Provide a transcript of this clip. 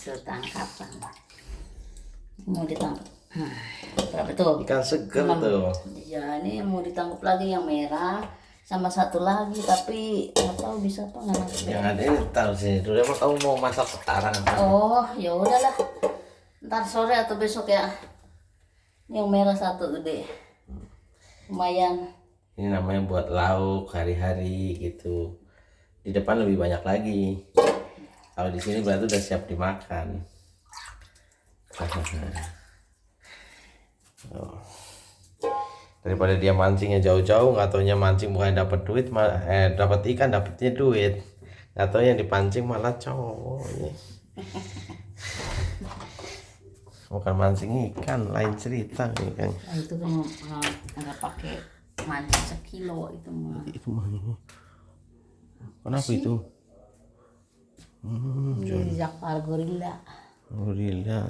hasil tangkapan. Mau ditangkap. Berapa tuh? Ikan seger 6. tuh. Ya ini mau ditangkap lagi yang merah sama satu lagi, tapi nggak tahu bisa apa nggak nangkep. Yang ada ini taruh sini dulu. Emang kamu mau masak sekarang? Oh ya udahlah, ntar sore atau besok ya. Yang merah satu gede, lumayan. Ini namanya buat lauk hari-hari gitu. Di depan lebih banyak lagi. Kalau di sini berarti udah siap dimakan. Oh. Daripada dia mancingnya jauh-jauh, nggak taunya mancing bukan dapat duit, dapat ikan dapatnya duit. Nggak tau yang dipancing malah cowok. Bukan mancing ikan, lain cerita ikan. Nah, itu kan nggak pakai mancing sekilo itu mah. Itu mah. Kenapa itu? Ini Jakpar gorila. Gorila.